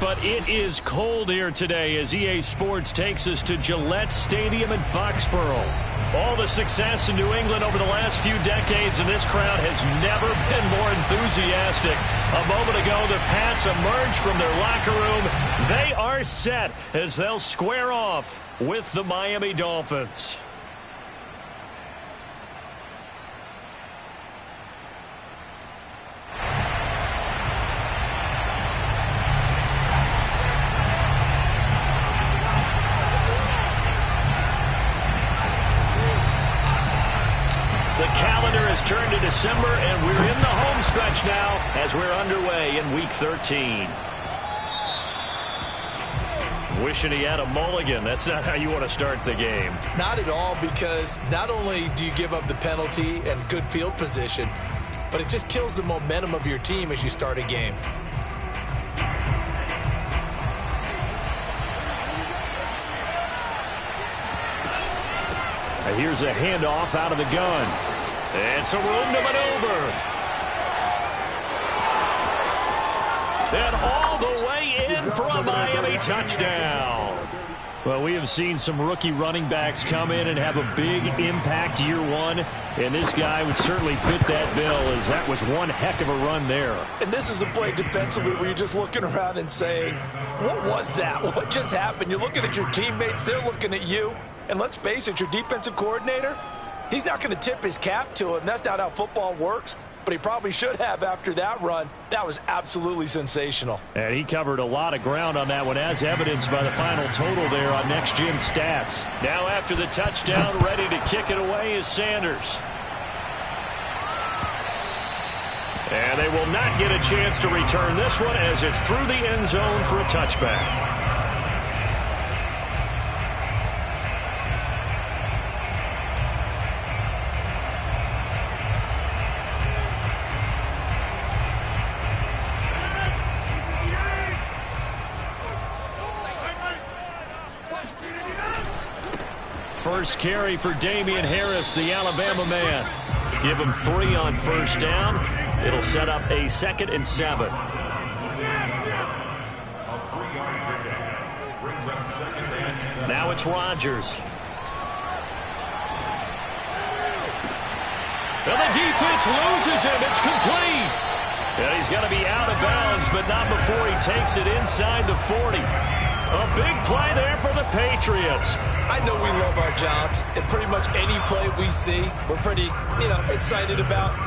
but it is cold here today as EA Sports takes us to Gillette Stadium in Foxborough. All the success in New England over the last few decades, and this crowd has never been more enthusiastic. A moment ago, the Pats emerged from their locker room. They are set as they'll square off with the Miami Dolphins. The calendar has turned to December, and we're in the home stretch now as we're underway in Week 13. Wishing he had a mulligan. That's not how you want to start the game. Not at all, because not only do you give up the penalty and good field position, but it just kills the momentum of your team as you start a game. Here's a handoff out of the gun. It's a room to maneuver. And all the way in for a Miami touchdown. Well, we have seen some rookie running backs come in and have a big impact year one, and this guy would certainly fit that bill, as that was one heck of a run there. And this is a play defensively where you're just looking around and saying, what was that? What just happened? You're looking at your teammates, they're looking at you. And let's face it, your defensive coordinator, he's not going to tip his cap to him. That's not how football works, but he probably should have after that run. That was absolutely sensational. And he covered a lot of ground on that one, as evidenced by the final total there on Next Gen Stats. Now after the touchdown, ready to kick it away is Sanders. And they will not get a chance to return this one as it's through the end zone for a touchback. First carry for Damian Harris, the Alabama man. Give him 3 on first down. It'll set up a 2nd and 7. Now it's Rodgers. And the defense loses him. It's complete. And he's got to be out of bounds, but not before he takes it inside the 40. A big play there for the Patriots. I know we love our jobs, and pretty much any play we see, we're pretty, excited about.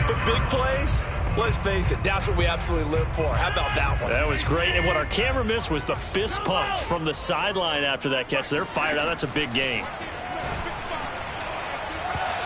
But big plays, let's face it, that's what we absolutely live for. How about that one? That was great. And what our camera missed was the fist pump from the sideline after that catch. They're fired out. That's a big gain.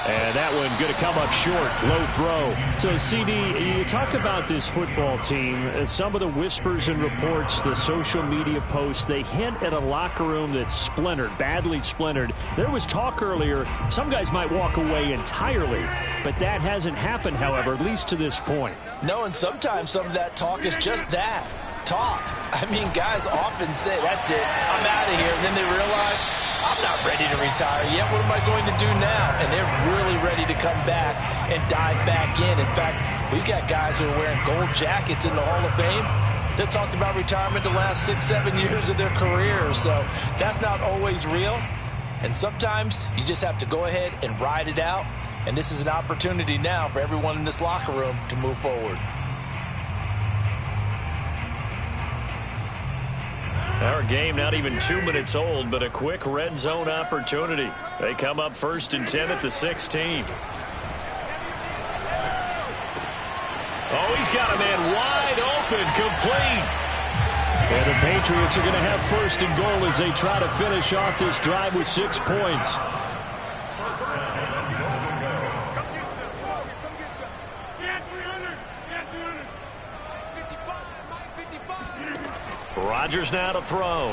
And that one going to come up short. Low throw. So, CD, you talk about this football team. Some of the whispers and reports, the social media posts, they hint at a locker room that's splintered, badly splintered. There was talk earlier, some guys might walk away entirely. But that hasn't happened, however, at least to this point. No, and sometimes some of that talk is just that. Talk. I mean, guys often say, that's it, I'm out of here. And then they realize, I'm not ready to retire yet. What am I going to do now? And they're really ready to come back and dive back in. In fact, we've got guys who are wearing gold jackets in the Hall of Fame that talked about retirement the last 6-7 years of their careers. So that's not always real. And sometimes you just have to go ahead and ride it out. And this is an opportunity now for everyone in this locker room to move forward. Our game not even 2 minutes old, but a quick red zone opportunity. They come up 1st and 10 at the 16. Oh, he's got a man wide open, complete. And the Patriots are going to have 1st and goal as they try to finish off this drive with 6 points. Rodgers now to throw.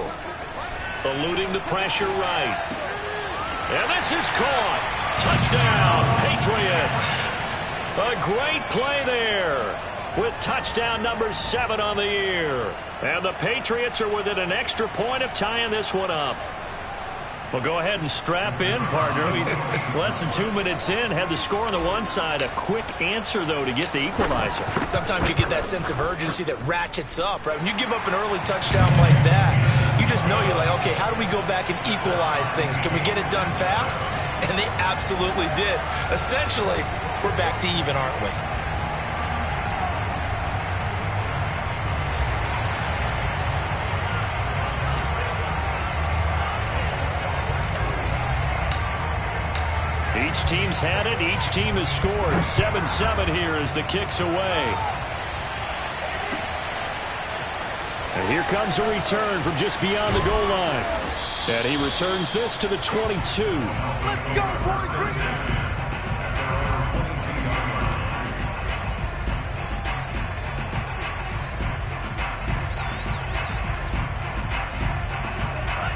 Eluding the pressure right. And this is caught. Touchdown, Patriots. A great play there with touchdown number 7 on the year. And the Patriots are within an extra point of tying this one up. Well, go ahead and strap in, partner. Less than 2 minutes in, had the score on the one side. A quick answer, though, to get the equalizer. Sometimes you get that sense of urgency that ratchets up, right? When you give up an early touchdown like that, you just know you're like, okay, how do we go back and equalize things? Can we get it done fast? And they absolutely did. Essentially, we're back to even, aren't we? Each team's had it. Each team has scored. 7-7 here as the kick's away. And here comes a return from just beyond the goal line. And he returns this to the 22. Let's go, boys. Bring it.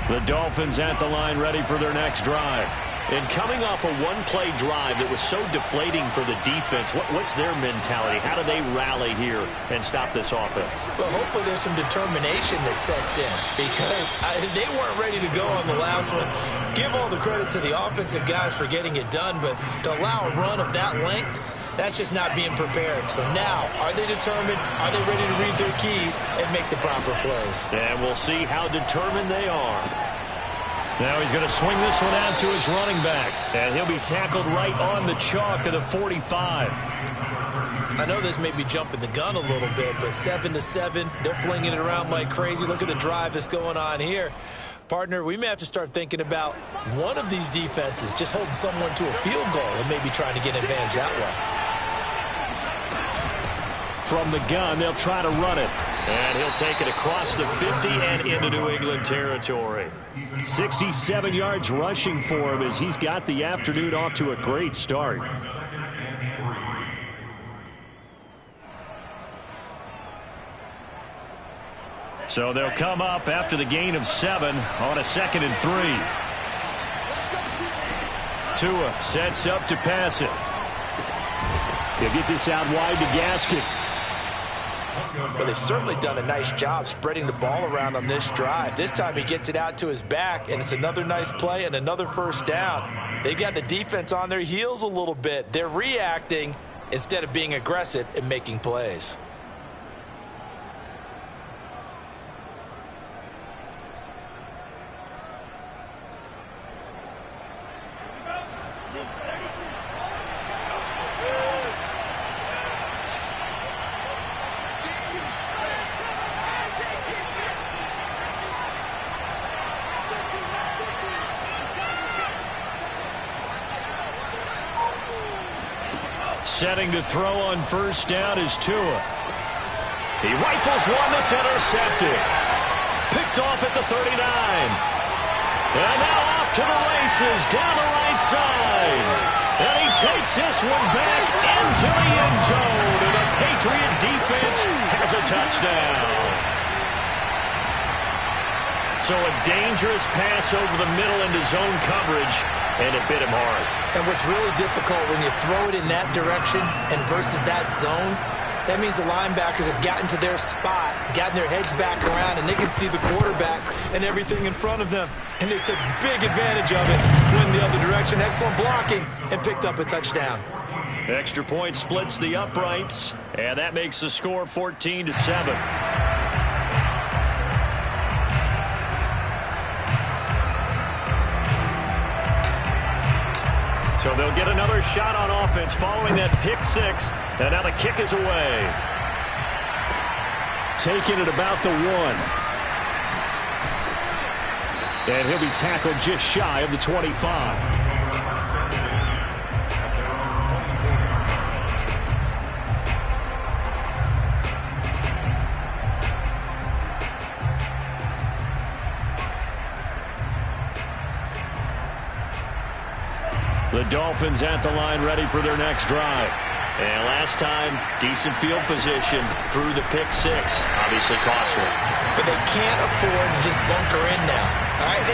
The Dolphins at the line ready for their next drive. And coming off a one-play drive that was so deflating for the defense, what's their mentality? How do they rally here and stop this offense? Well, hopefully there's some determination that sets in because they weren't ready to go on the last one. Give all the credit to the offensive guys for getting it done, but to allow a run of that length, that's just not being prepared. So now, are they determined? Are they ready to read their keys and make the proper plays? And we'll see how determined they are. Now he's going to swing this one out to his running back. And he'll be tackled right on the chalk of the 45. I know this may be jumping the gun a little bit, but 7-7, they're flinging it around like crazy. Look at the drive that's going on here. Partner, we may have to start thinking about one of these defenses just holding someone to a field goal and maybe trying to get an advantage that way. From the gun, they'll try to run it. And he'll take it across the 50 and into New England territory. 67 yards rushing for him as he's got the afternoon off to a great start. So they'll come up after the gain of 7 on a 2nd and 3. Tua sets up to pass it. He'll get this out wide to Gaskin. Well, they've certainly done a nice job spreading the ball around on this drive. This time he gets it out to his back, and it's another nice play and another first down. They've got the defense on their heels a little bit. They're reacting instead of being aggressive and making plays. Setting to throw on first down is Tua. He rifles one that's intercepted. Picked off at the 39. And now off to the races down the right side. And he takes this one back into the end zone. And the Patriot defense has a touchdown. So a dangerous pass over the middle into zone coverage. And it bit him hard. And what's really difficult when you throw it in that direction and versus that zone, that means the linebackers have gotten to their spot, gotten their heads back around, and they can see the quarterback and everything in front of them. And they took big advantage of it, went the other direction, excellent blocking, and picked up a touchdown. Extra point splits the uprights, and that makes the score 14-7. So they'll get another shot on offense following that pick 6. And now the kick is away. Taking it about the 1. And he'll be tackled just shy of the 25. The Dolphins at the line ready for their next drive. And last time, decent field position through the pick 6. Obviously costly. But they can't afford to just bunker in now. All right,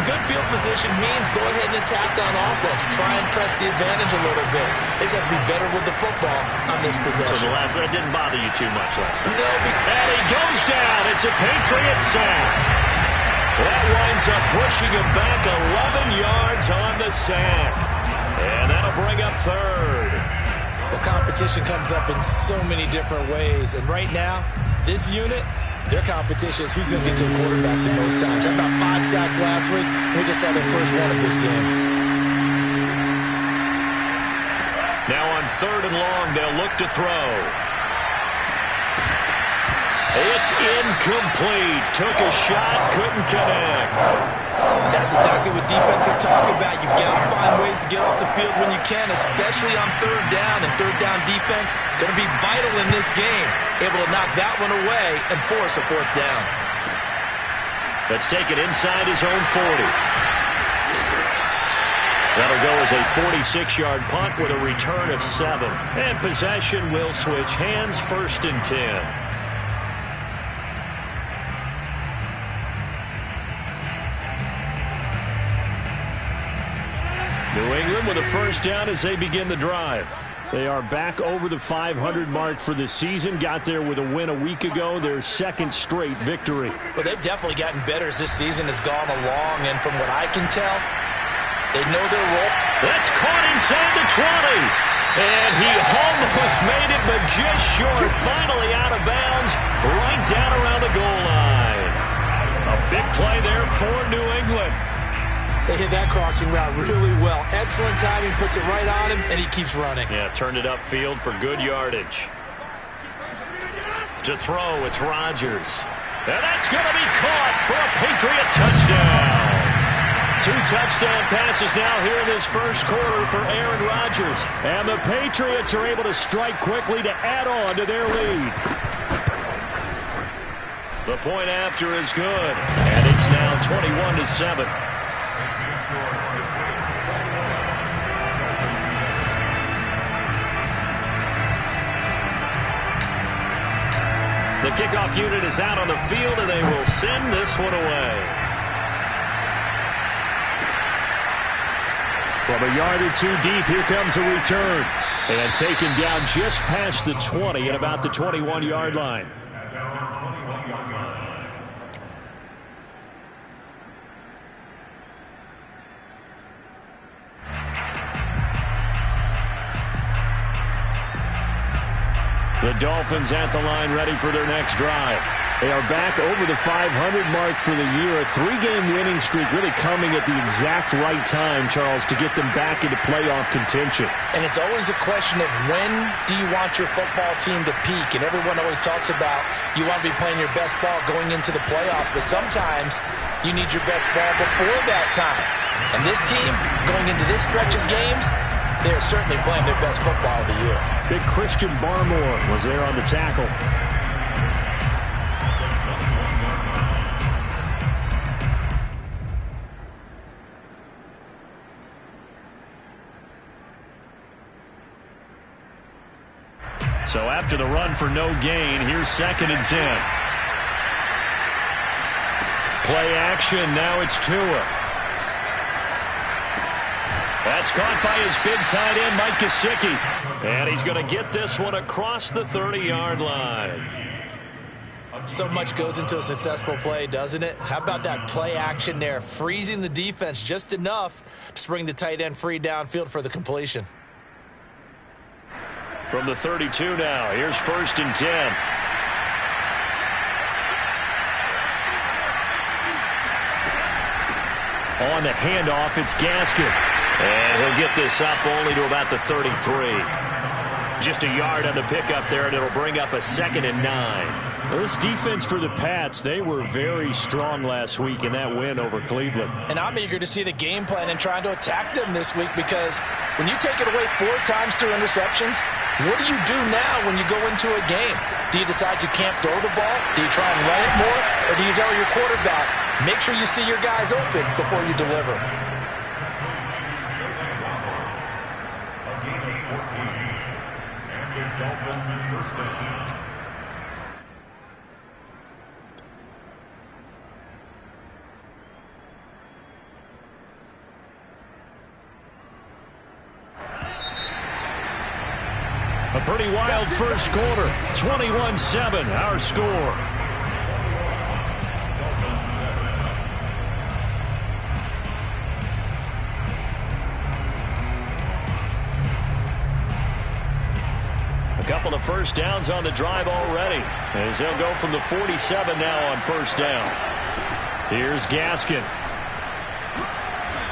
good field position means go ahead and attack on offense. Try and press the advantage a little bit. They just have to be better with the football on this possession. So the last one, it didn't bother you too much last time. No, and he goes down. It's a Patriot sack. That winds up pushing him back 11 yards on the sack. And that'll bring up third. The competition comes up in so many different ways. And right now, this unit, their competition is who's going to get to the quarterback the most times. Had about 5 sacks last week. We just saw their first one of this game. Now on 3rd and long, they'll look to throw. It's incomplete. Took a shot, couldn't connect. And that's exactly what defenses talk about. You've got to find ways to get off the field when you can, especially on 3rd down. And 3rd down defense going to be vital in this game. Able to knock that one away and force a 4th down. Let's take it inside his own 40. That'll go as a 46-yard punt with a return of 7. And possession will switch hands, 1st and 10. New England with a 1st down as they begin the drive. They are back over the 500 mark for the season. Got there with a win a week ago, their 2nd straight victory. Well, they've definitely gotten better as this season has gone along, and from what I can tell, they know their role. That's caught inside the 20. And he almost made it, but just short. Finally out of bounds, right down around the goal line. A big play there for New England. They hit that crossing route really well. Excellent timing, puts it right on him, and he keeps running. Yeah, turned it upfield for good yardage. To throw, it's Rodgers. And that's going to be caught for a Patriot touchdown. 2 touchdown passes now here in this 1st quarter for Aaron Rodgers. And the Patriots are able to strike quickly to add on to their lead. The point after is good. And it's now 21-7. The kickoff unit is out on the field, and they will send this one away. From a yard or 2 deep, here comes a return. And taken down just past the 20 at about the 21-yard line. The Dolphins at the line, ready for their next drive. They are back over the 500 mark for the year. A 3-game winning streak really coming at the exact right time, Charles, to get them back into playoff contention. And it's always a question of when do you want your football team to peak? And everyone always talks about you want to be playing your best ball going into the playoffs, but sometimes you need your best ball before that time. And this team, going into this stretch of games, they are certainly playing their best football of the year. Big Christian Barmore was there on the tackle. So after the run for no gain, here's 2nd and 10. Play action, now it's Tua. That's caught by his big tight end, Mike Gesicki. And he's going to get this one across the 30-yard line. So much goes into a successful play, doesn't it? How about that play action there, freezing the defense just enough to bring the tight end free downfield for the completion. From the 32 now, here's 1st and 10. On the handoff, it's Gaskin. And he'll get this up only to about the 33. Just a yard on the pickup there, and it'll bring up a 2nd and 9. Well, this defense for the Pats, they were very strong last week in that win over Cleveland. And I'm eager to see the game plan and trying to attack them this week, because when you take it away 4 times through interceptions, what do you do now when you go into a game? Do you decide you can't throw the ball? Do you try and run it more? Or do you tell your quarterback, make sure you see your guys open before you deliver? A pretty wild first quarter. 21-7, our score. Couple of first downs on the drive already, as they'll go from the 47 now on first down. Here's Gaskin.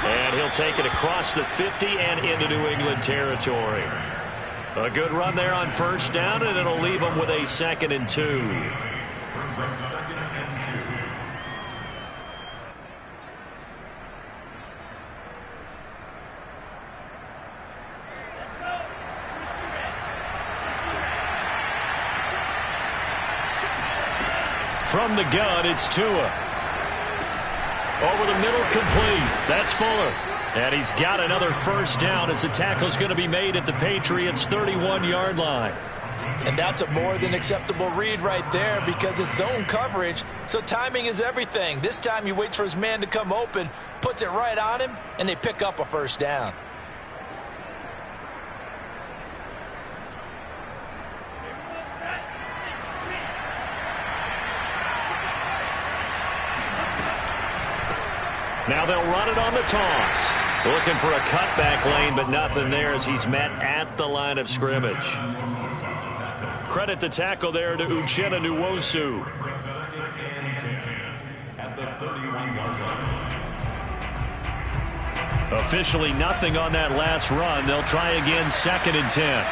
And he'll take it across the 50 and into New England territory. A good run there on first down, and it'll leave them with a 2nd and 2. From the gun, it's Tua. Over the middle, complete. That's Fuller. And he's got another first down as the tackle's going to be made at the Patriots' 31-yard line. And that's a more than acceptable read right there because it's zone coverage, so timing is everything. This time he waits for his man to come open, puts it right on him, and they pick up a first down. Now they'll run it on the toss. Looking for a cutback lane, but nothing there as he's met at the line of scrimmage. Credit the tackle there to Uchenna Nwosu. Officially nothing on that last run. They'll try again, 2nd and 10.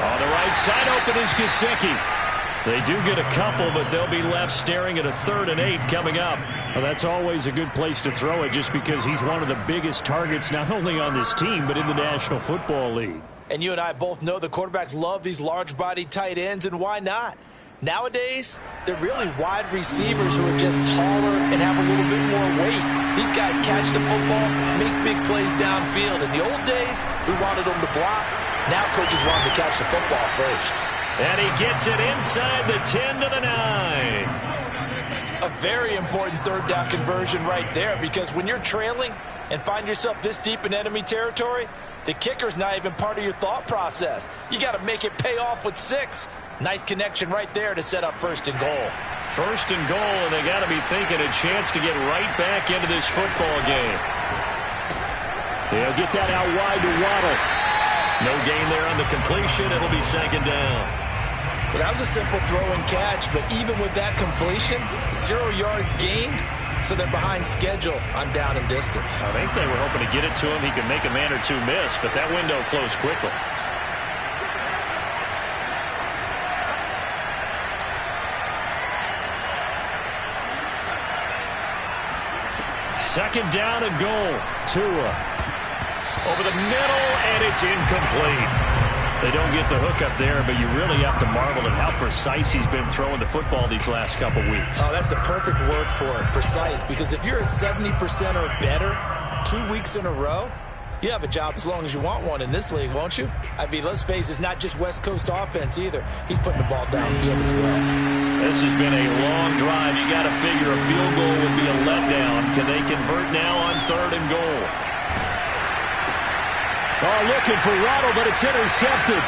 On the right side, open is Gesicki. They do get a couple, but they'll be left staring at a 3rd and 8 coming up. Well, that's always a good place to throw it just because he's one of the biggest targets not only on this team but in the National Football League. And you and I both know the quarterbacks love these large-bodied tight ends, and why not? Nowadays, they're really wide receivers who are just taller and have a little bit more weight. These guys catch the football, make big plays downfield. In the old days, we wanted them to block. Now coaches want them to catch the football first. And he gets it inside the 10 to the 9. A very important 3rd down conversion right there because when you're trailing and find yourself this deep in enemy territory, the kicker's not even part of your thought process. You got to make it pay off with 6. Nice connection right there to set up 1st and goal. 1st and goal, and they got to be thinking a chance to get right back into this football game. They'll get that out wide to Waddle. No gain there on the completion. It'll be 2nd down. Well, that was a simple throw and catch, but even with that completion, 0 yards gained, so they're behind schedule on down and distance. I think they were hoping to get it to him. He could make a man or two miss, but that window closed quickly. Second down and goal. Tua over the middle, and it's incomplete. They don't get the hook up there, but you really have to marvel at how precise he's been throwing the football these last couple weeks. Oh, that's the perfect word for it, precise, because if you're at 70% or better 2 weeks in a row, you have a job as long as you want one in this league, won't you? I mean, let's face it, it's not just West Coast offense either. He's putting the ball downfield as well. This has been a long drive. You got to figure a field goal would be a letdown. Can they convert now on 3rd and goal? Oh, looking for Waddle, but it's intercepted.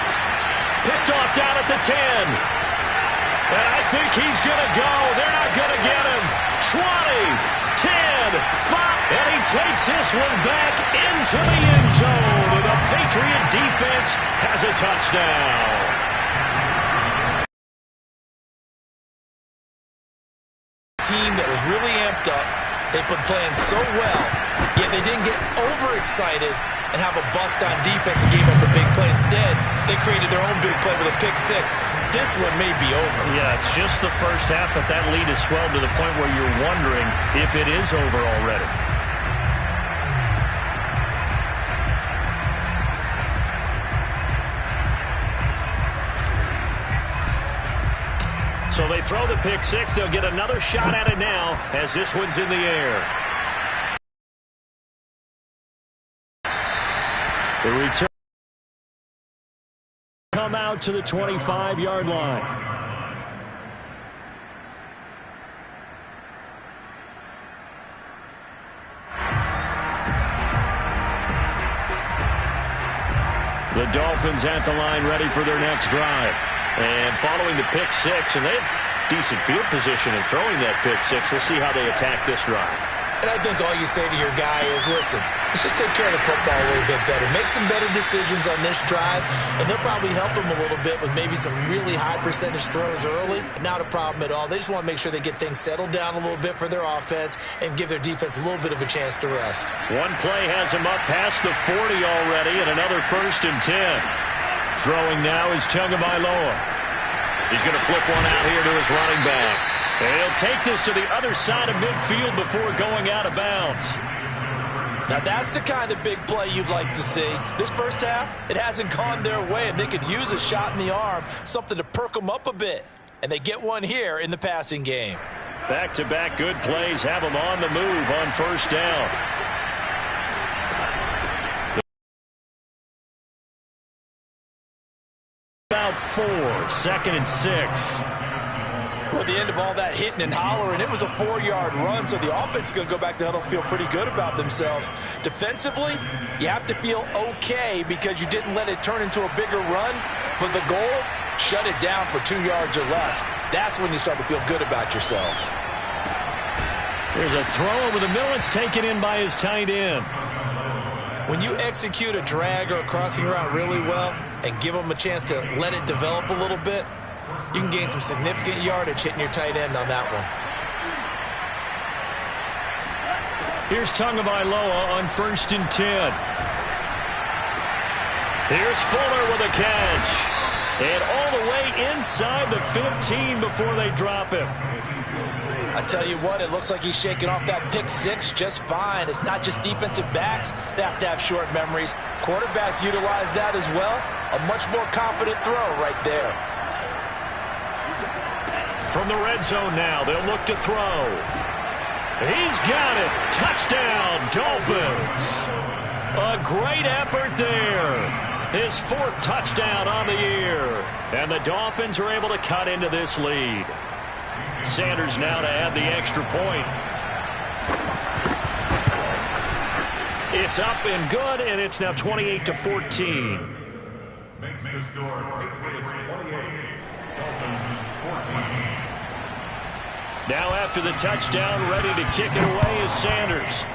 Picked off down at the 10. And I think he's going to go. They're not going to get him. 20, 10, 5. And he takes this one back into the end zone. And the Patriot defense has a touchdown. Team that was really amped up. They've been playing so well, yet they didn't get overexcited and have a bust on defense and gave up a big play. Instead, they created their own big play with a pick 6. This one may be over. Yeah, it's just the first half, but that lead has swelled to the point where you're wondering if it is over already. So they throw the pick 6. They'll get another shot at it now as this one's in the air. The return come out to the 25-yard line. The Dolphins at the line ready for their next drive. And following the pick 6, and they have decent field position in throwing that pick 6. We'll see how they attack this drive. And I think all you say to your guy is, listen, Let's just take care of the football a little bit better. Make some better decisions on this drive, and they'll probably help them a little bit with maybe some really high percentage throws early. Not a problem at all. They just want to make sure they get things settled down a little bit for their offense and give their defense a little bit of a chance to rest. One play has him up past the 40 already, and another 1st and 10. Throwing now is Tagovailoa. He's going to flip one out here to his running back. And he'll take this to the other side of midfield before going out of bounds. Now, that's the kind of big play you'd like to see. This first half, it hasn't gone their way, and they could use a shot in the arm, something to perk them up a bit. And they get one here in the passing game. Back-to-back good plays have them on the move on 1st down. About 4, 2nd and 6. Well, at the end of all that hitting and hollering, it was a 4-yard run, so the offense is going to go back to huddle and feel pretty good about themselves. Defensively, you have to feel okay because you didn't let it turn into a bigger run, but the goal, shut it down for 2 yards or less. That's when you start to feel good about yourselves. There's a throw over the middle. It's taken in by his tight end. When you execute a drag or a crossing route really well and give them a chance to let it develop a little bit, you can gain some significant yardage hitting your tight end on that one. Here's Tagovailoa on 1st and 10. Here's Fuller with a catch. And all the way inside the 15 before they drop him. I tell you what, it looks like he's shaking off that pick 6 just fine. It's not just defensive backs that have to have short memories. Quarterbacks utilize that as well. A much more confident throw right there. From the red zone now, they'll look to throw. He's got it. Touchdown, Dolphins. A great effort there. His 4th touchdown on the year. And the Dolphins are able to cut into this lead. Sanders now to add the extra point. It's up and good, and it's now 28-14. Makes the score Patriots 28, Dolphins 14. Now after the touchdown, ready to kick it away is Sanders.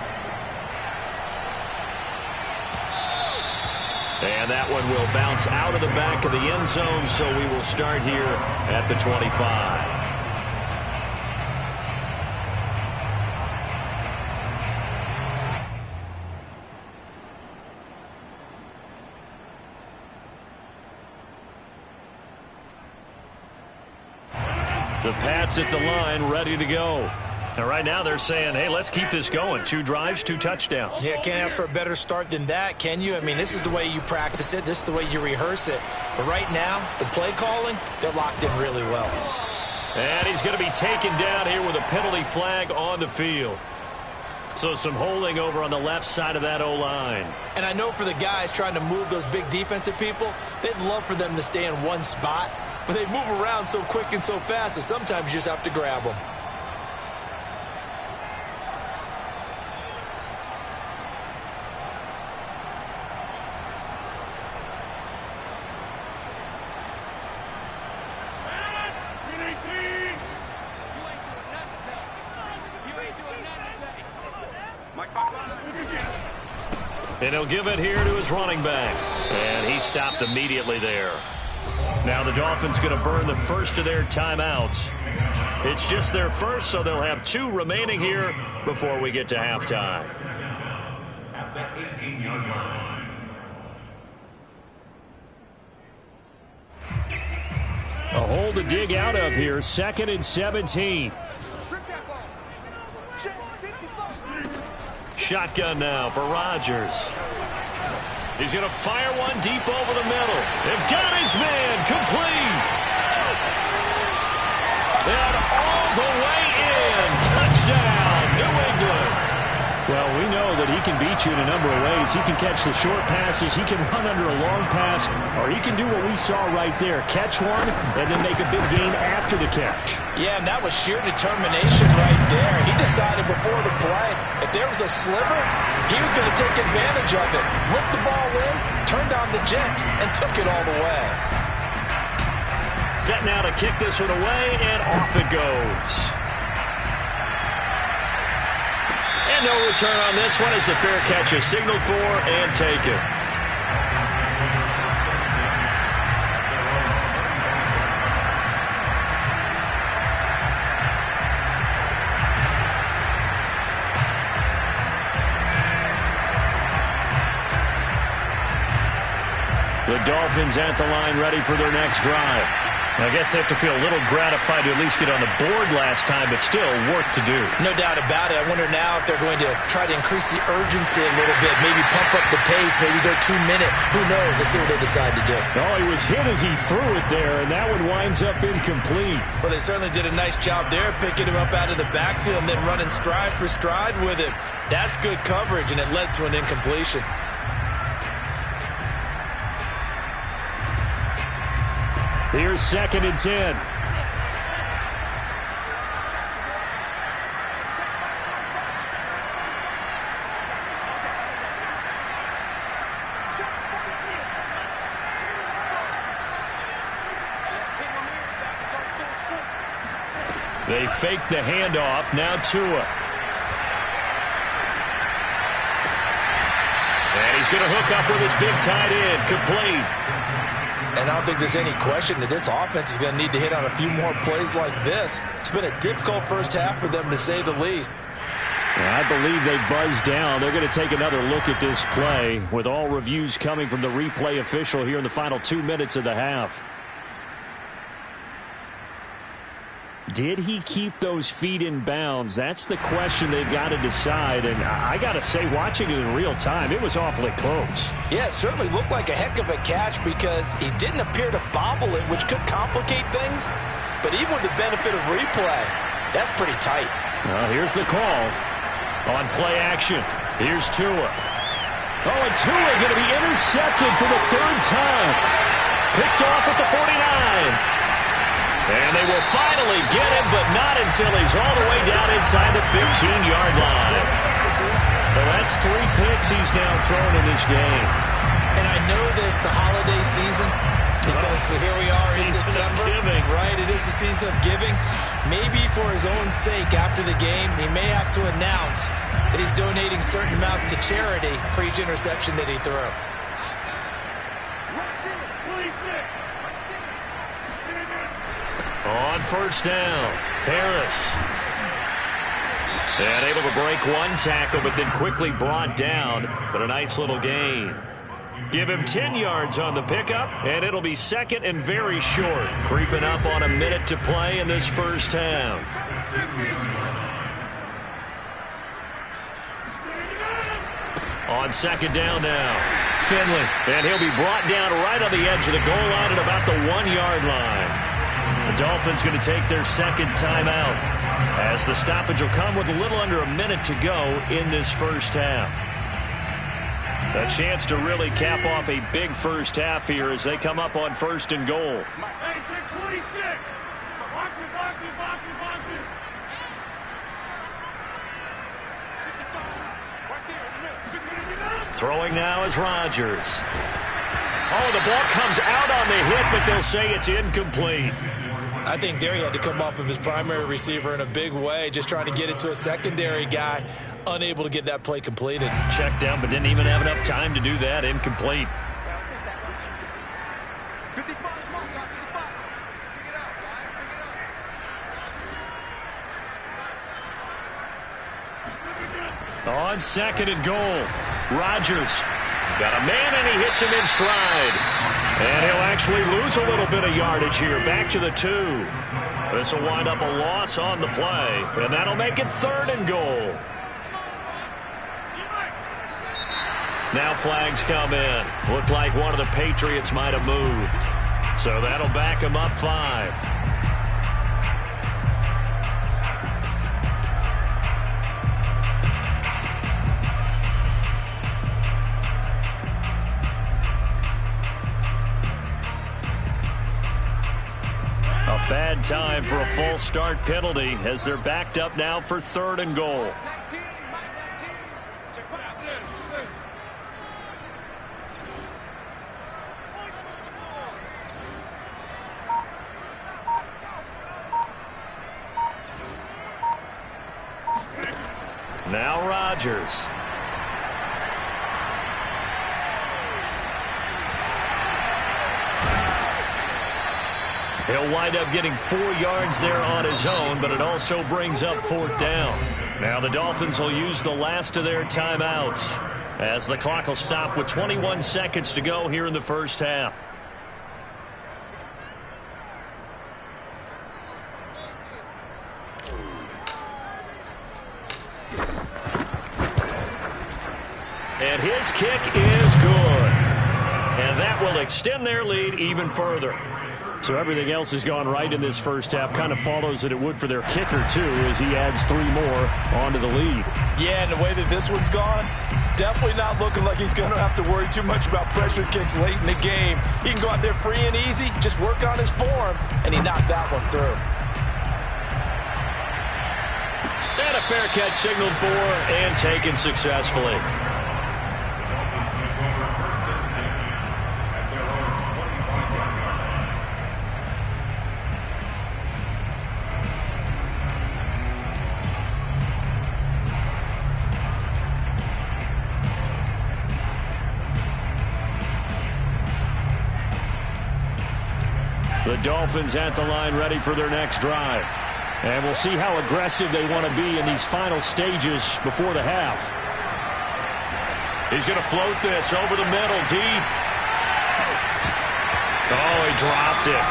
And that one will bounce out of the back of the end zone, so we will start here at the 25. The Pats at the line, ready to go. And right now they're saying, hey, let's keep this going. 2 drives, 2 touchdowns. Yeah, can't ask for a better start than that, can you? I mean, this is the way you practice it. This is the way you rehearse it. But right now, the play calling, they're locked in really well. And he's going to be taken down here with a penalty flag on the field. So some holding over on the left side of that O-line. And I know for the guys trying to move those big defensive people, they'd love for them to stay in one spot. But they move around so quick and so fast that sometimes you just have to grab them. And he'll give it here to his running back. And he stopped immediately there. Now the Dolphins going to burn the first of their timeouts. It's just their first, so they'll have 2 remaining here before we get to halftime. At the 18-yard line. A hole to dig out of here. 2nd and 17. Shotgun now for Rodgers. He's going to fire one deep over the middle. They've got his man complete. And all the way in. Touchdown, New England. Well, we know that he can beat you in a number of ways. He can catch the short passes. He can run under a long pass. Or he can do what we saw right there. Catch one and then make a big gain after the catch. Yeah, and that was sheer determination right there. He decided before the play, if there was a sliver, he was going to take advantage of it. Looked the ball in, turned on the jets, and took it all the way. Set now to kick this one away, and off it goes. And no return on this one as the fair catch is signaled for and taken. The Dolphins at the line ready for their next drive. I guess they have to feel a little gratified to at least get on the board last time, but still work to do. No doubt about it. I wonder now if they're going to try to increase the urgency a little bit, maybe pump up the pace, maybe go 2 minute. Who knows? Let's see what they decide to do. Oh, he was hit as he threw it there, and that one winds up incomplete. Well, they certainly did a nice job there, picking him up out of the backfield and then running stride for stride with him. That's good coverage, and it led to an incompletion. Here's 2nd and 10. They fake the handoff. Now Tua. And he's going to hook up with his big tight end. Complete. And I don't think there's any question that this offense is going to need to hit on a few more plays like this. It's been a difficult first half for them, to say the least. I believe they buzzed down. They're going to take another look at this play with all reviews coming from the replay official here in the final 2 minutes of the half. Did he keep those feet in bounds? That's the question they've got to decide. And I got to say, watching it in real time, it was awfully close. Yeah, it certainly looked like a heck of a catch because he didn't appear to bobble it, which could complicate things. But even with the benefit of replay, that's pretty tight. Well, here's the call on play action. Here's Tua. Oh, and Tua going to be intercepted for the 3rd time. Picked off at the 49. And they will finally get him, but not until he's all the way down inside the 15-yard line. Well, that's 3 picks he's now thrown in this game. And I know this, the holiday season, because here we are in December. Right, it is the season of giving. Maybe for his own sake after the game, he may have to announce that he's donating certain amounts to charity for each interception that he threw. On 1st down, Harris. And able to break 1 tackle, but then quickly brought down. But a nice little gain. Give him 10 yards on the pickup, and it'll be 2nd and very short. Creeping up on a minute to play in this first half. On 2nd down now, Finley. And he'll be brought down right on the edge of the goal line at about the 1-yard line. The Dolphins going to take their 2nd timeout as the stoppage will come with a little under a minute to go in this first half. A chance to really cap off a big first half here as they come up on 1st and goal. Throwing now is Rodgers. Oh, the ball comes out on the hit, but they'll say it's incomplete. I think there he had to come off of his primary receiver in a big way, just trying to get it to a secondary guy, unable to get that play completed. Checked down, but didn't even have enough time to do that. Incomplete. On 2nd and goal, Rodgers got a man, and he hits him in stride. And he'll actually lose a little bit of yardage here, back to the 2. This will wind up a loss on the play, and that'll make it 3rd and goal. Now flags come in. Looked like one of the Patriots might have moved. So that'll back him up 5. Bad time for a false start penalty as they're backed up now for 3rd and goal. Now Rodgers. He'll wind up getting 4 yards there on his own, but it also brings up 4th down. Now the Dolphins will use the last of their timeouts as the clock will stop with 21 seconds to go here in the first half. And his kick is good. And that will extend their lead even further. So everything else has gone right in this first half. Kind of follows that it would for their kicker, too, as he adds 3 more onto the lead. Yeah, and the way that this one's gone, definitely not looking like he's going to have to worry too much about pressure kicks late in the game. He can go out there free and easy, just work on his form, and he knocked that one through. And a fair catch signaled for and taken successfully. The Dolphins at the line ready for their next drive. And we'll see how aggressive they want to be in these final stages before the half. He's going to float this over the middle, deep. Oh, he dropped it.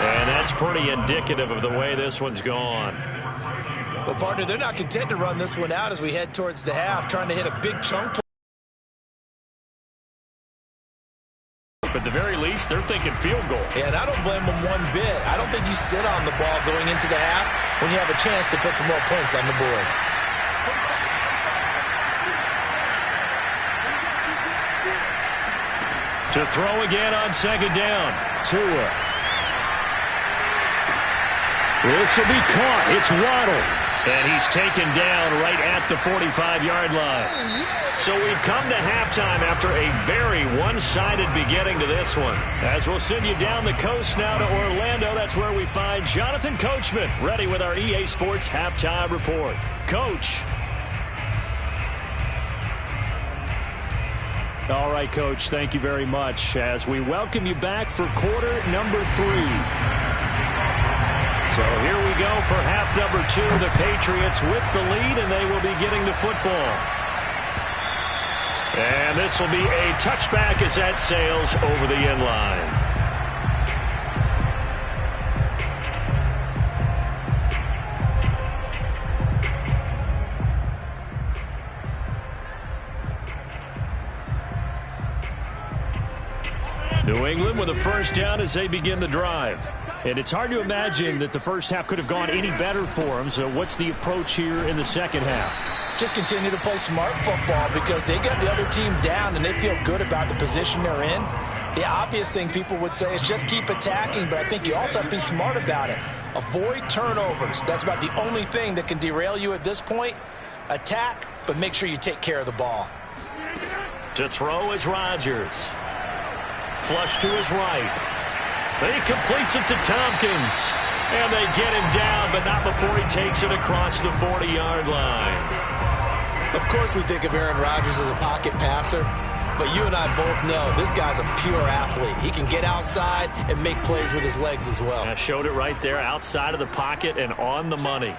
And that's pretty indicative of the way this one's gone. Well, partner, they're not content to run this one out as we head towards the half, trying to hit a big chunk. At the very least, they're thinking field goal. Yeah, and I don't blame them one bit. I don't think you sit on the ball going into the half when you have a chance to put some more points on the board. To throw again on 2nd down. Tua. This will be caught. It's Waddle. And he's taken down right at the 45-yard line. So we've come to halftime after a very one-sided beginning to this one. As we'll send you down the coast now to Orlando, that's where we find Jonathan Coachman, ready with our EA Sports Halftime Report. Coach. All right, Coach, thank you very much as we welcome you back for quarter number 3. So here we go for half number 2. The Patriots with the lead, and they will be getting the football. And this will be a touchback as that sails over the end line. New England with a first down as they begin the drive. And it's hard to imagine that the first half could have gone any better for them. So what's the approach here in the second half? Just continue to play smart football because they got the other team down and they feel good about the position they're in. The obvious thing people would say is just keep attacking, but I think you also have to be smart about it. Avoid turnovers. That's about the only thing that can derail you at this point. Attack, but make sure you take care of the ball. To throw is Rodgers. Flush to his right. But he completes it to Tompkins. And they get him down, but not before he takes it across the 40-yard line. Of course we think of Aaron Rodgers as a pocket passer, but you and I both know this guy's a pure athlete. He can get outside and make plays with his legs as well. I showed it right there, outside of the pocket and on the money.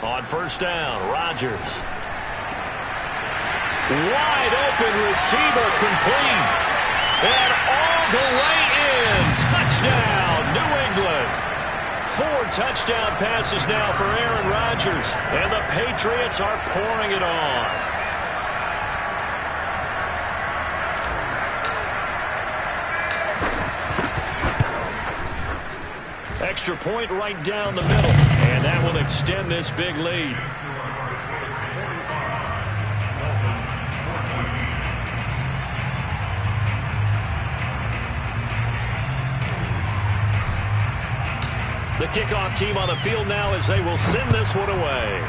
On first down, Rodgers. Wide open receiver complete. And all the way in. Touchdown, New England. 4 touchdown passes now for Aaron Rodgers. And the Patriots are pouring it on. Extra point right down the middle. And that will extend this big lead. The kickoff team on the field now as they will send this one away.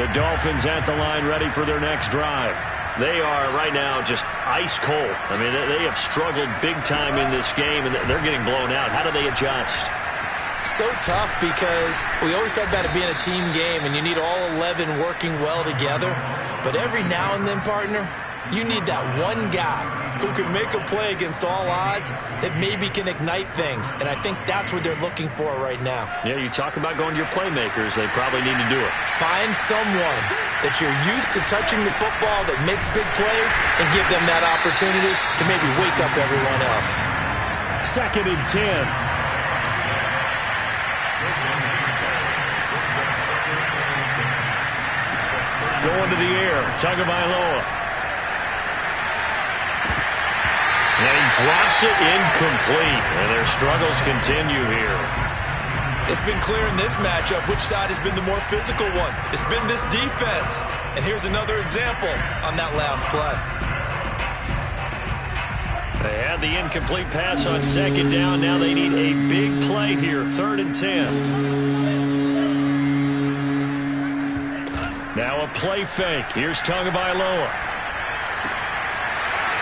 The Dolphins at the line, ready for their next drive. They are right now just ice cold. I mean, they have struggled big time in this game, and they're getting blown out. How do they adjust? So tough because we always talk about it being a team game, and you need all 11 working well together. But every now and then, partner, you need that one guy who can make a play against all odds that maybe can ignite things. And I think that's what they're looking for right now. Yeah, you talk about going to your playmakers. They probably need to do it. Find someone that you're used to touching the football that makes big plays and give them that opportunity to maybe wake up everyone else. 2nd and 10. Going to the air, Tagovailoa. And he drops it incomplete. And their struggles continue here. It's been clear in this matchup which side has been the more physical one. It's been this defense. And here's another example on that last play. They had the incomplete pass on 2nd down. Now they need a big play here, 3rd and 10. Now a play fake. Here's Tagovailoa.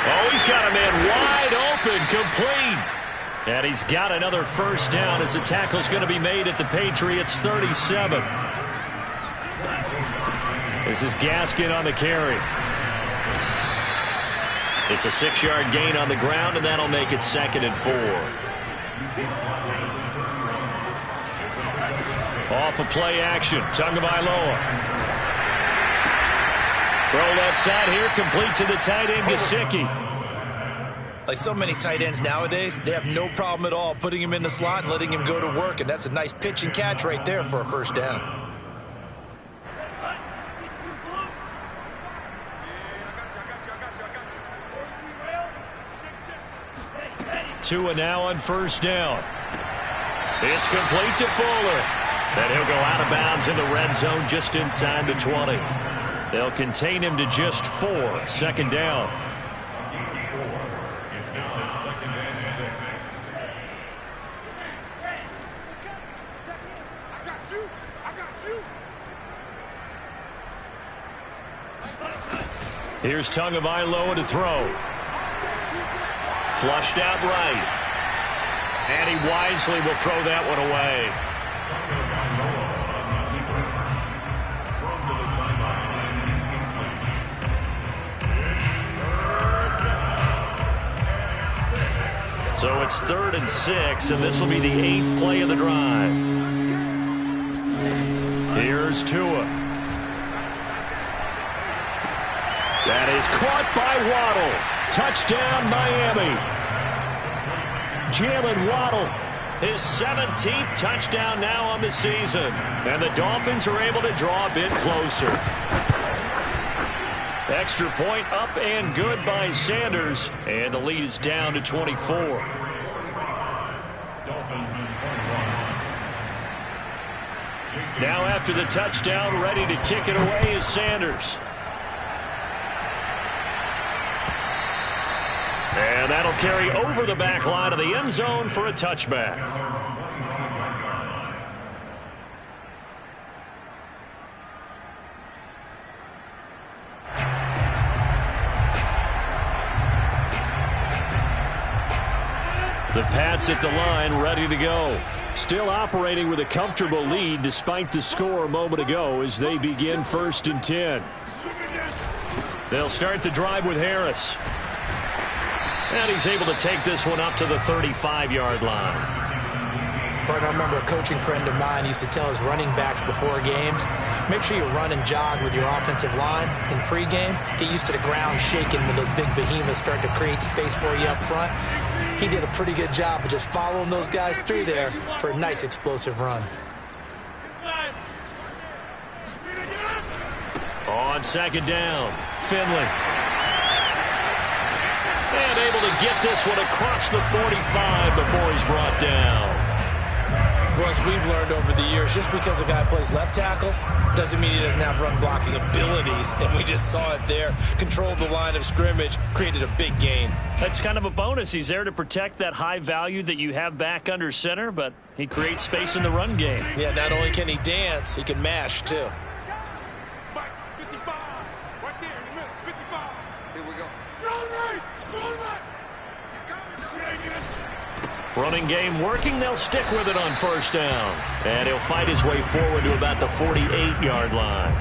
Oh, he's got a man wide open, complete. And he's got another first down as the tackle's going to be made at the Patriots' 37. This is Gaskin on the carry. It's a 6-yard gain on the ground, and that'll make it 2nd and 4. Off of play action, Tagovailoa. Throw left side here, complete to the tight end, Gesicki. Like so many tight ends nowadays, they have no problem at all putting him in the slot and letting him go to work, and that's a nice pitch and catch right there for a first down. Tua now on first down. It's complete to Fuller. Then he'll go out of bounds in the red zone just inside the 20. They'll contain him to just 4. 2nd down. It's now 2nd and 6. Here's Tagovailoa to throw. Flushed out right. And he wisely will throw that one away. So it's 3rd and 6, and this will be the 8th play of the drive. Here's Tua. That is caught by Waddle. Touchdown, Miami. Jalen Waddle, his 17th touchdown now on the season. And the Dolphins are able to draw a bit closer. Extra point up and good by Sanders. And the lead is down to 24. Now after the touchdown, ready to kick it away is Sanders. And that'll carry over the back line of the end zone for a touchback. The Pats at the line, ready to go. Still operating with a comfortable lead despite the score a moment ago as they begin 1st and 10. They'll start the drive with Harris. And he's able to take this one up to the 35-yard line. But I remember a coaching friend of mine used to tell his running backs before games, make sure you run and jog with your offensive line in pregame. Get used to the ground shaking when those big behemoths start to create space for you up front. He did a pretty good job of just following those guys through there for a nice explosive run. On 2nd down, Finley. And able to get this one across the 45 before he's brought down. Well, as we've learned over the years, just because a guy plays left tackle doesn't mean he doesn't have run blocking abilities. And we just saw it there. Controlled the line of scrimmage, created a big gain. That's kind of a bonus. He's there to protect that high value that you have back under center, but he creates space in the run game. Yeah, not only can he dance, he can mash too. Running game working. They'll stick with it on first down. And he'll fight his way forward to about the 48-yard line.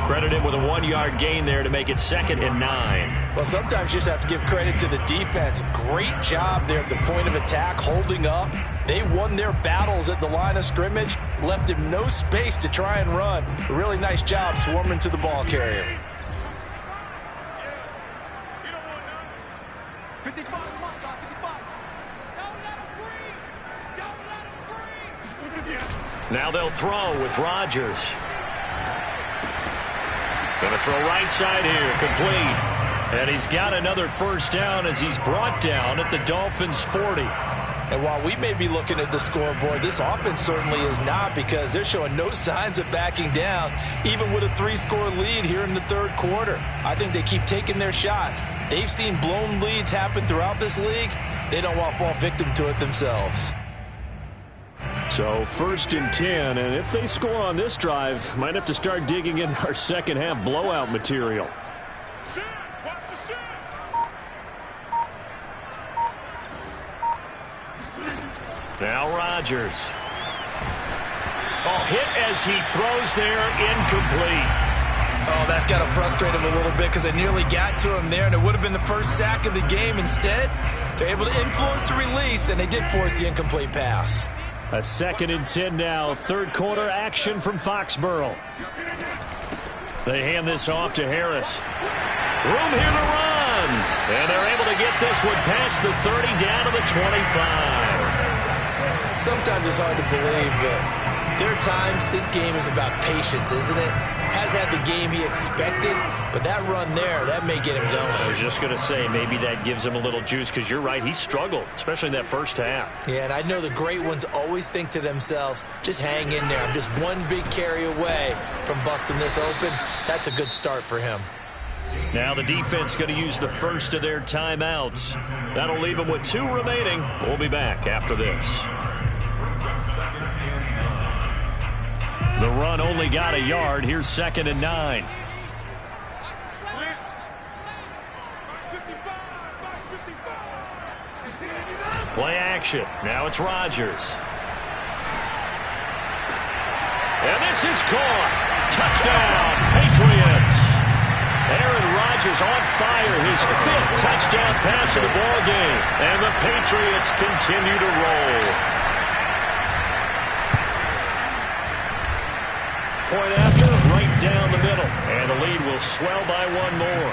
Credit him with a 1-yard gain there to make it 2nd and 9. Well, sometimes you just have to give credit to the defense. Great job there at the point of attack, holding up. They won their battles at the line of scrimmage, left him no space to try and run. A really nice job swarming to the ball carrier. 55, come on, God, 55. Don't let him breathe. Don't let him breathe. Now they'll throw with Rodgers. Going to throw right side here, complete. And he's got another first down as he's brought down at the Dolphins' 40. And while we may be looking at the scoreboard, this offense certainly is not, because they're showing no signs of backing down, even with a 3-score lead here in the third quarter. I think they keep taking their shots. They've seen blown leads happen throughout this league. They don't want to fall victim to it themselves. So 1st and 10, and if they score on this drive, might have to start digging in our second half blowout material. Now Rodgers. Oh, hit as he throws there, incomplete. Oh, that's got to frustrate him a little bit, because they nearly got to him there, and it would have been the first sack of the game. Instead, they're able to influence the release, and they did force the incomplete pass. A 2nd and 10 now. Third quarter action from Foxborough. They hand this off to Harris. Room here to run. And they're able to get this one past the 30 down to the 25. Sometimes it's hard to believe, but there are times this game is about patience, isn't it? Has had the game he expected, but that run there, that may get him going. I was just going to say, maybe that gives him a little juice, because you're right, he struggled, especially in that first half. Yeah, and I know the great ones always think to themselves, just hang in there. I'm just one big carry away from busting this open. That's a good start for him. Now the defense going to use the first of their timeouts. That'll leave them with 2 remaining. We'll be back after this. The run only got a yard. Here's 2nd and 9. Play action. Now it's Rodgers. And this is caught. Touchdown, Patriots. Aaron Rodgers on fire. His 5th touchdown pass of the ball game. And the Patriots continue to roll. Point after, right down the middle. And the lead will swell by 1 more.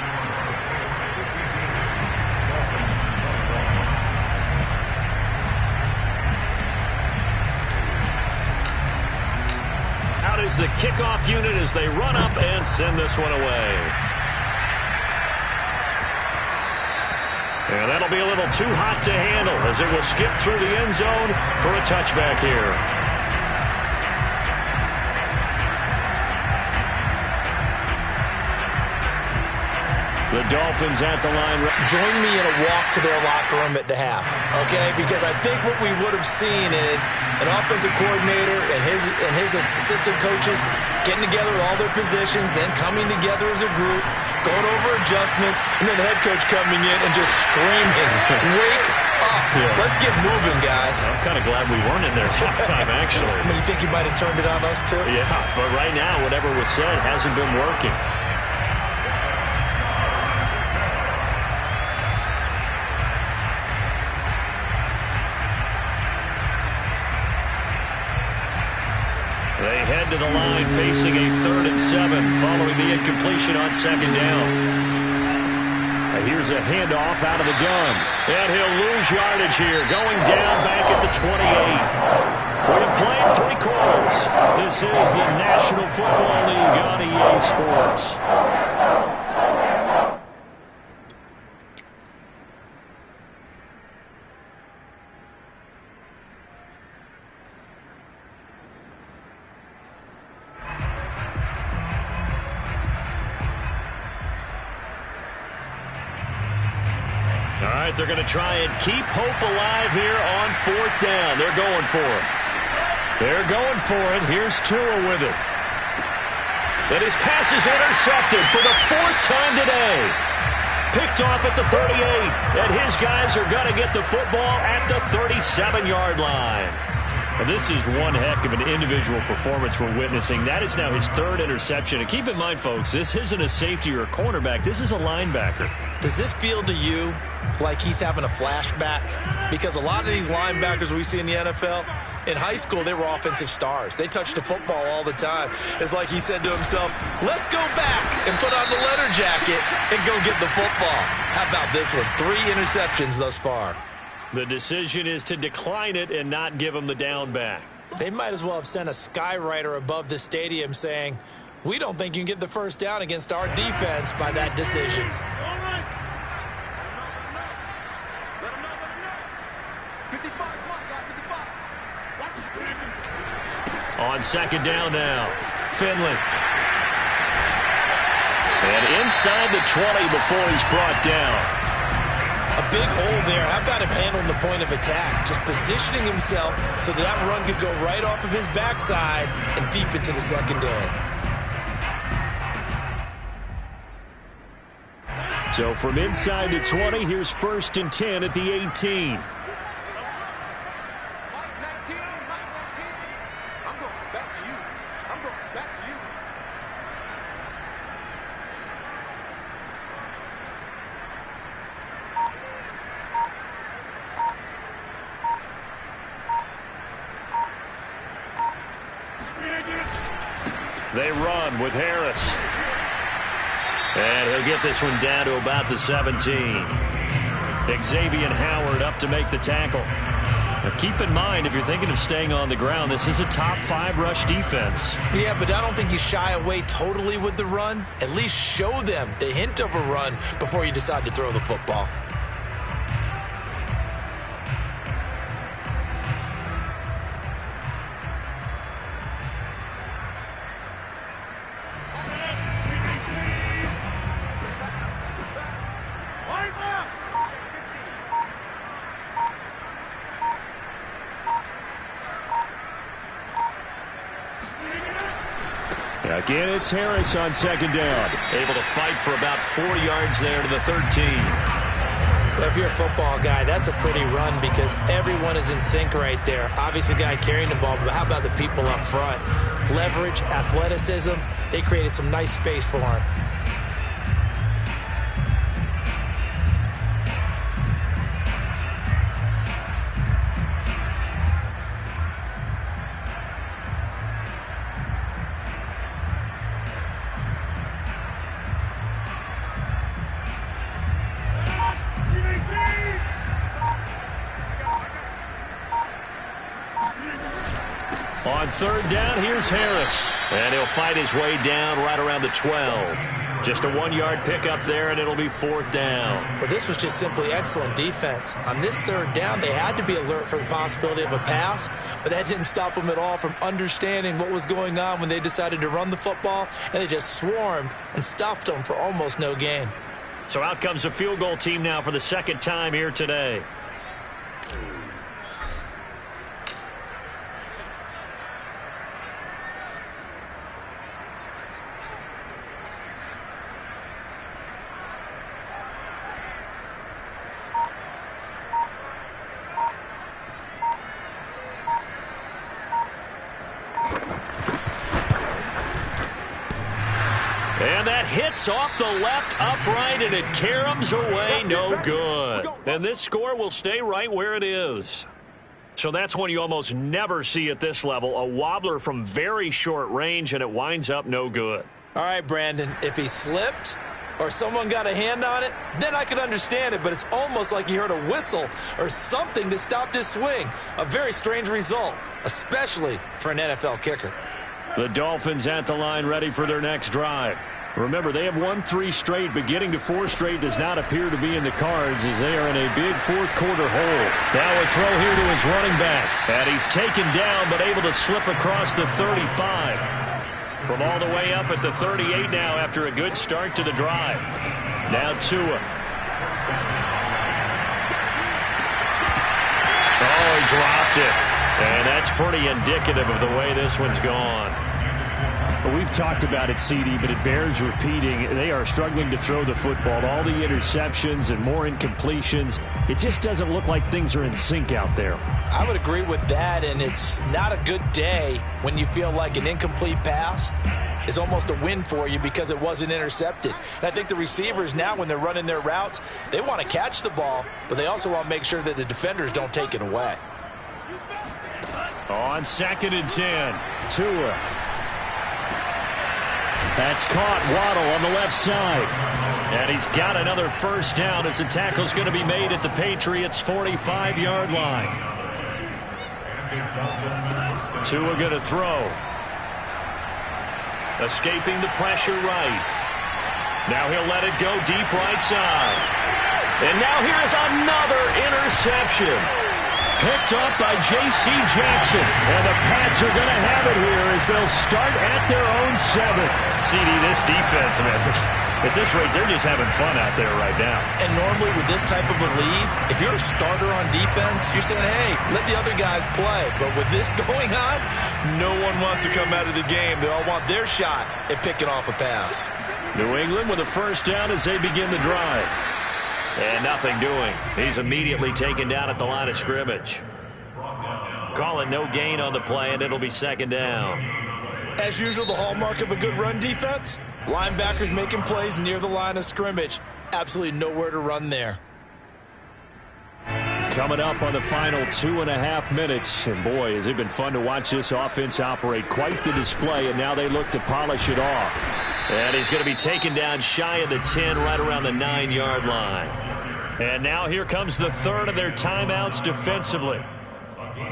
Out is the kickoff unit as they run up and send this one away. And that'll be a little too hot to handle as it will skip through the end zone for a touchback here. The Dolphins at the line. Join me in a walk to their locker room at the half, okay? Because I think what we would have seen is an offensive coordinator and his assistant coaches getting together with all their positions, then coming together as a group, going over adjustments, and then the head coach coming in and just screaming, "Wake up. Yeah. Let's get moving, guys." I'm kind of glad we weren't in there halftime, actually. I mean, you think he might have turned it on us, too? Yeah, but right now, whatever was said hasn't been working. They head to the line facing a 3rd and 7 following the incompletion on 2nd down. Here's a handoff out of the gun. And he'll lose yardage here, going down back at the 28. We have played 3 quarters. This is the National Football League on EA Sports. All right, they're going to try and keep hope alive here on 4th down. They're going for it. They're going for it. Here's Tua with it. And his pass is intercepted for the 4th time today. picked off at the 38. And his guys are going to get the football at the 37-yard line. And this is one heck of an individual performance we're witnessing. That is now his third interception. And keep in mind, folks, this isn't a safety or a cornerback. This is a linebacker. Does this feel to you like he's having a flashback? Because a lot of these linebackers we see in the NFL, in high school, they were offensive stars. They touched the football all the time. It's like he said to himself, let's go back and put on the leather jacket and go get the football. How about this one? 3 interceptions thus far. The decision is to decline it and not give him the down back. They might as well have sent a skywriter above the stadium saying, we don't think you can get the first down against our defense by that decision. On second down now, Finley. And inside the 20 before he's brought down. A big hole there. How about him handling the point of attack? Just positioning himself so that run could go right off of his backside and deep into the secondary. So from inside the 20, here's 1st and 10 at the 18. They run with Harris. And he'll get this one down to about the 17. Xavier Howard up to make the tackle. Now keep in mind, if you're thinking of staying on the ground, this is a top 5 rush defense. Yeah, but I don't think you shy away totally with the run. At least show them the hint of a run before you decide to throw the football. Again, it's Harris on second down. Able to fight for about 4 yards there to the 13. Well, if you're a football guy, that's a pretty run because everyone is in sync right there. Obviously, the guy carrying the ball, but how about the people up front? Leverage, athleticism, they created some nice space for him. On third down, here's Harris. And he'll fight his way down right around the 12. Just a 1-yard pickup there, and it'll be 4th down. Well, this was just simply excellent defense. On this third down, they had to be alert for the possibility of a pass, but that didn't stop them at all from understanding what was going on when they decided to run the football, and they just swarmed and stuffed them for almost no gain. So out comes a field goal team now for the second time here today. And that hits off the left upright, and it caroms away, no good. And this score will stay right where it is. So that's one you almost never see at this level, a wobbler from very short range, and it winds up no good. All right, Brandon, if he slipped or someone got a hand on it, then I could understand it, but it's almost like you heard a whistle or something to stop this swing. A very strange result, especially for an NFL kicker. The Dolphins at the line ready for their next drive. Remember, they have won 3 straight, but getting to 4 straight does not appear to be in the cards as they are in a big fourth-quarter hole. Now a throw here to his running back. And he's taken down, but able to slip across the 35. From all the way up at the 38 now after a good start to the drive. Now Tua. Oh, he dropped it. And that's pretty indicative of the way this one's gone. Well, we've talked about it, CD, but it bears repeating. They are struggling to throw the football. All the interceptions and more incompletions. It just doesn't look like things are in sync out there. I would agree with that, and it's not a good day when you feel like an incomplete pass is almost a win for you because it wasn't intercepted. And I think the receivers now, when they're running their routes, they want to catch the ball, but they also want to make sure that the defenders don't take it away. On 2nd and 10, Tua. That's caught. Waddle on the left side. And he's got another first down as the tackle's going to be made at the Patriots' 45-yard line. Tua going to throw. Escaping the pressure right. Now he'll let it go deep right side. And now here is another interception. Picked up by J.C. Jackson. And the Pats are going to have it here as they'll start at their own 7. CD, this defense, man, at this rate, they're just having fun out there right now. And normally with this type of a lead, if you're a starter on defense, you're saying, hey, let the other guys play. But with this going on, no one wants to come out of the game. They all want their shot at picking off a pass. New England with a first down as they begin the drive. And nothing doing. He's immediately taken down at the line of scrimmage. Call it no gain on the play, and it'll be 2nd down. As usual, the hallmark of a good run defense, linebackers making plays near the line of scrimmage. Absolutely nowhere to run there. Coming up on the final 2.5 minutes. And boy, has it been fun to watch this offense operate. Quite the display, and now they look to polish it off. And he's going to be taken down shy of the 10, right around the 9-yard line. And now here comes the third of their timeouts defensively.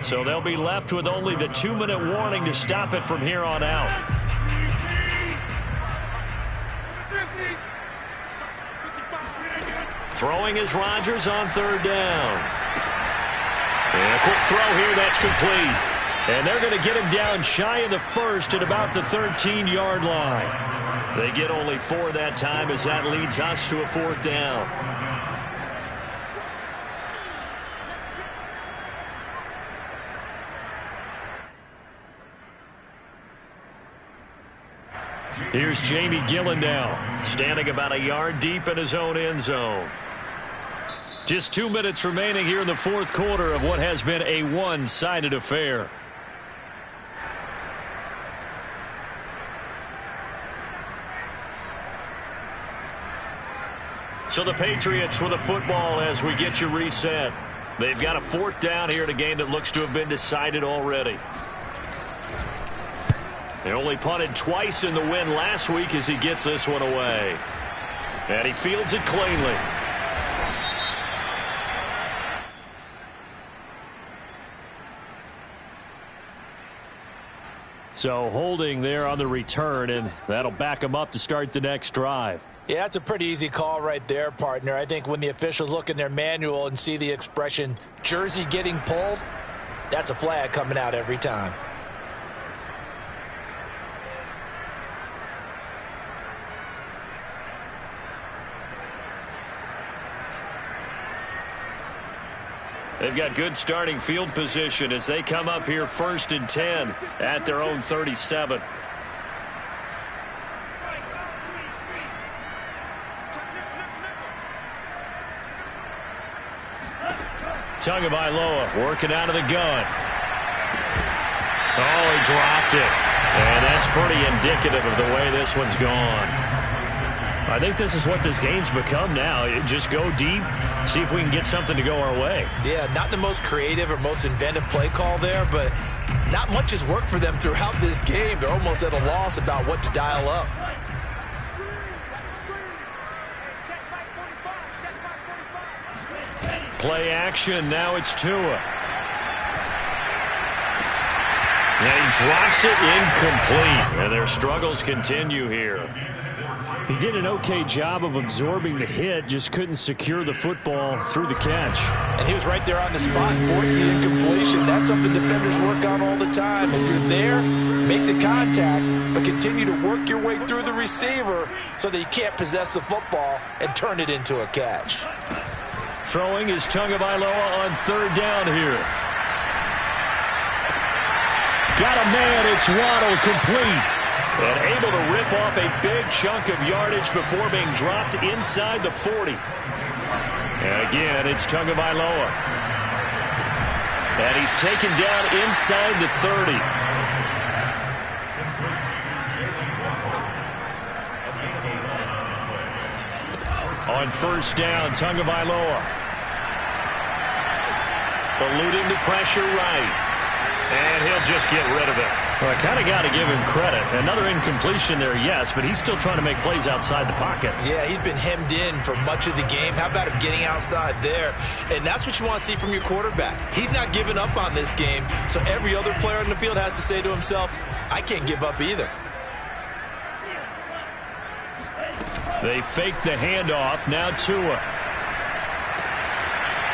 So they'll be left with only the 2-minute warning to stop it from here on out. Throwing is Rodgers on 3rd down. And a quick throw here, that's complete. And they're going to get him down shy of the 1st at about the 13-yard line. They get only 4 that time as that leads us to a 4th down. Here's Jamie Gillen now, standing about a yard deep in his own end zone. Just 2 minutes remaining here in the 4th quarter of what has been a one-sided affair. So the Patriots with the football as we get you reset. They've got a 4th down here in a game that looks to have been decided already. They only punted twice in the win last week as he gets this one away. And he fields it cleanly. So holding there on the return, and that'll back him up to start the next drive. Yeah, that's a pretty easy call right there, partner. I think when the officials look in their manual and see the expression jersey getting pulled, that's a flag coming out every time. They've got good starting field position as they come up here 1st and 10 at their own 37. Tagovailoa working out of the gun. Oh, he dropped it. And that's pretty indicative of the way this one's gone. I think this is what this game's become now. Just go deep, see if we can get something to go our way. Yeah, not the most creative or most inventive play call there, but not much has worked for them throughout this game. They're almost at a loss about what to dial up. Play action. Now it's Tua. And he drops it incomplete. And their struggles continue here. He did an okay job of absorbing the hit, just couldn't secure the football through the catch. And he was right there on the spot, forcing incompletion. That's something defenders work on all the time. If you're there, make the contact, but continue to work your way through the receiver so that you can't possess the football and turn it into a catch. Throwing is Tagovailoa on 3rd down here. Got a man, it's Waddle, complete. And able to rip off a big chunk of yardage before being dropped inside the 40. And again, it's Tagovailoa. And he's taken down inside the 30. On first down, Tagovailoa. Eluding the pressure right. And he'll just get rid of it. Well, I kind of got to give him credit. Another incompletion there, yes, but he's still trying to make plays outside the pocket. Yeah, he's been hemmed in for much of the game. How about him getting outside there? And that's what you want to see from your quarterback. He's not giving up on this game, so every other player on the field has to say to himself, I can't give up either. They fake the handoff. Now Tua.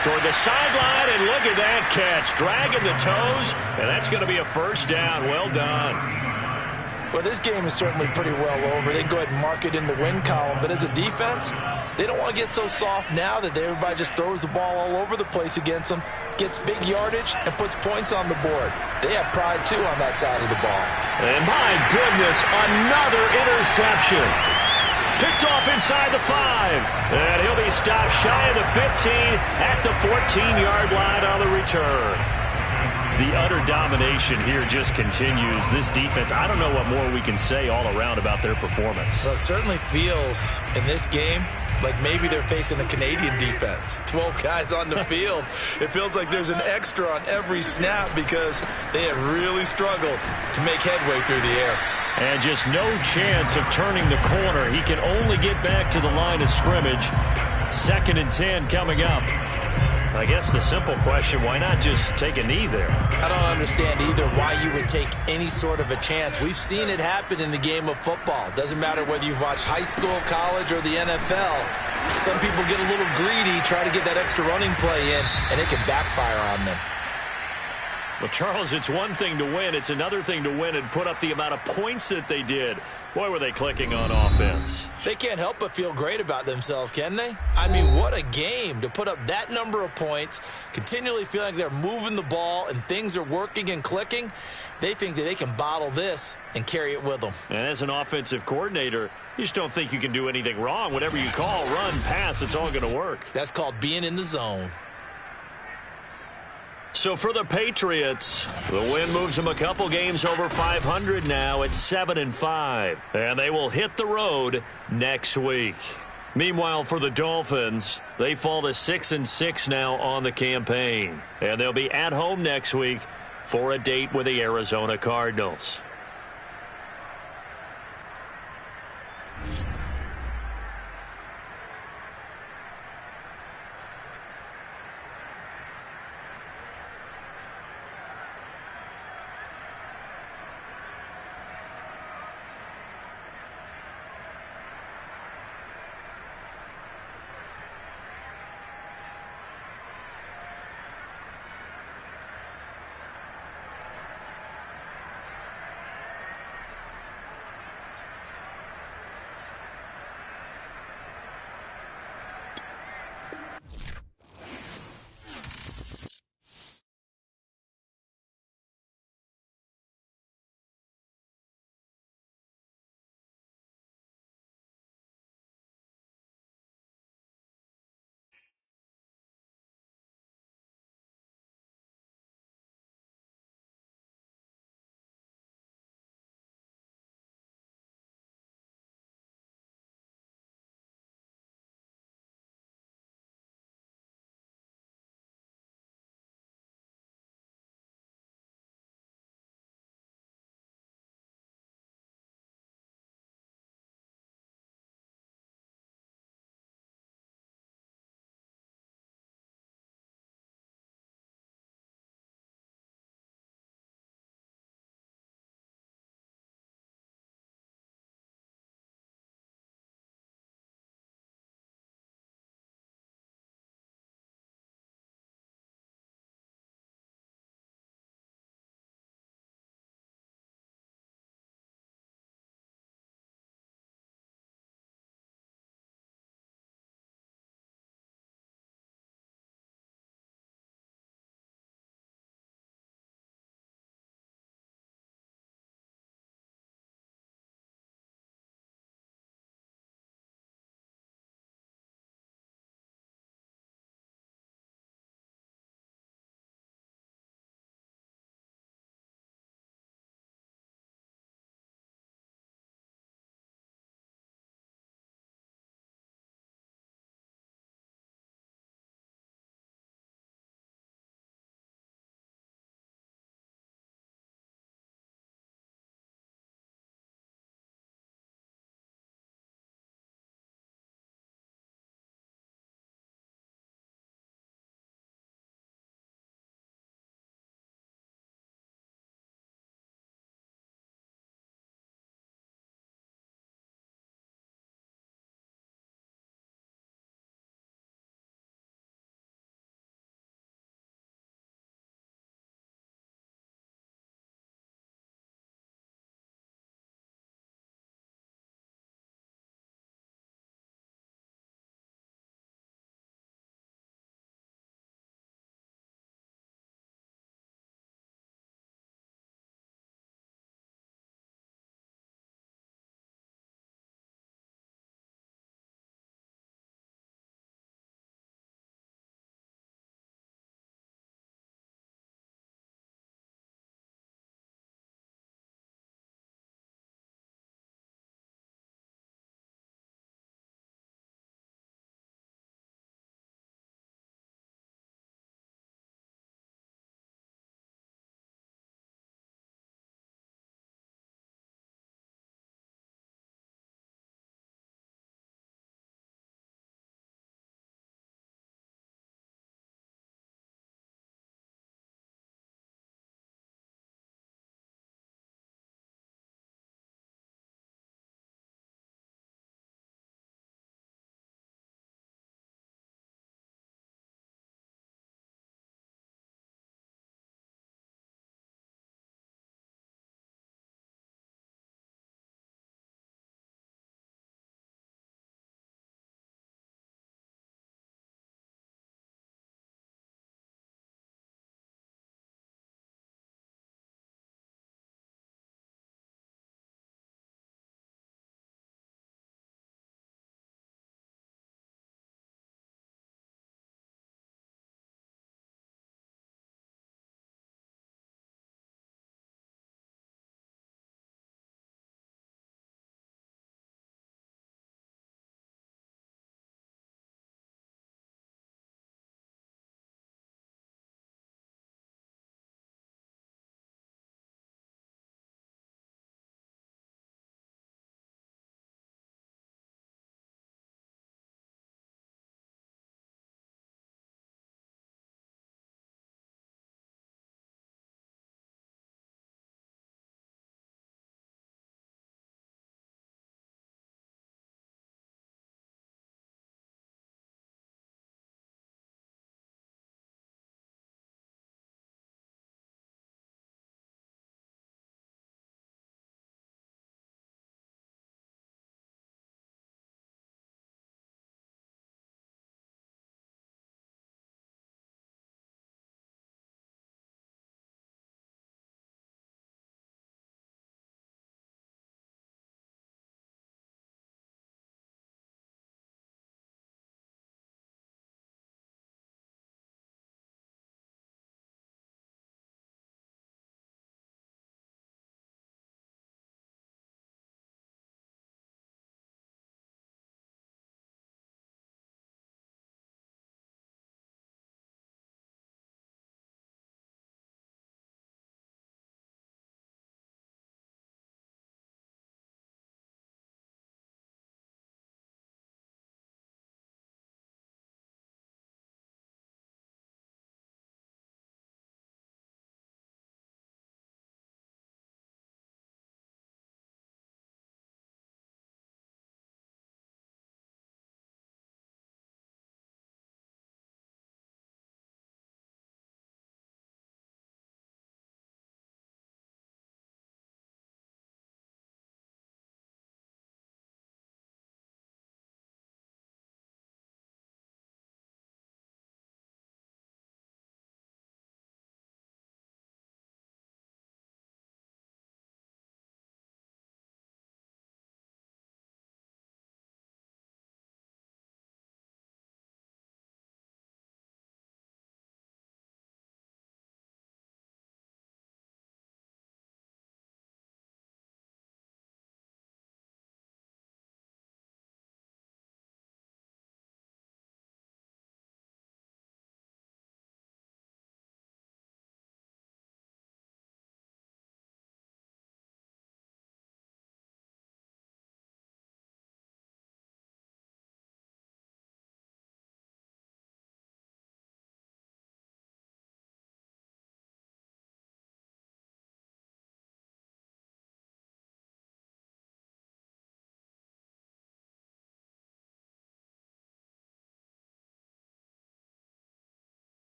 Toward the sideline, and look at that catch. Dragging the toes, and that's going to be a first down. Well done. Well, this game is certainly pretty well over. They can go ahead and mark it in the win column. But as a defense, they don't want to get so soft now that everybody just throws the ball all over the place against them, gets big yardage, and puts points on the board. They have pride, too, on that side of the ball. And my goodness, another interception. Picked off inside the 5. And he'll be stopped shy of the 15 at the 14-yard line on the return. The utter domination here just continues. This defense, I don't know what more we can say all around about their performance. Well, it certainly feels in this game like maybe they're facing a Canadian defense. 12 guys on the field. It feels like there's an extra on every snap because they have really struggled to make headway through the air. And just no chance of turning the corner. He can only get back to the line of scrimmage. 2nd and 10 coming up. I guess the simple question, why not just take a knee there? I don't understand either why you would take any sort of a chance. We've seen it happen in the game of football. Doesn't matter whether you've watched high school, college, or the NFL. Some people get a little greedy, try to get that extra running play in, and it can backfire on them. Well, Charles, it's one thing to win. It's another thing to win and put up the amount of points that they did. Boy, were they clicking on offense. They can't help but feel great about themselves, can they? I mean, what a game to put up that number of points, continually feeling like they're moving the ball and things are working and clicking. They think that they can bottle this and carry it with them. And as an offensive coordinator, you just don't think you can do anything wrong. Whatever you call, run, pass, it's all going to work. That's called being in the zone. So for the Patriots, the win moves them a couple games over 500 now at 7-5. And they will hit the road next week. Meanwhile, for the Dolphins, they fall to 6-6 now on the campaign. And they'll be at home next week for a date with the Arizona Cardinals.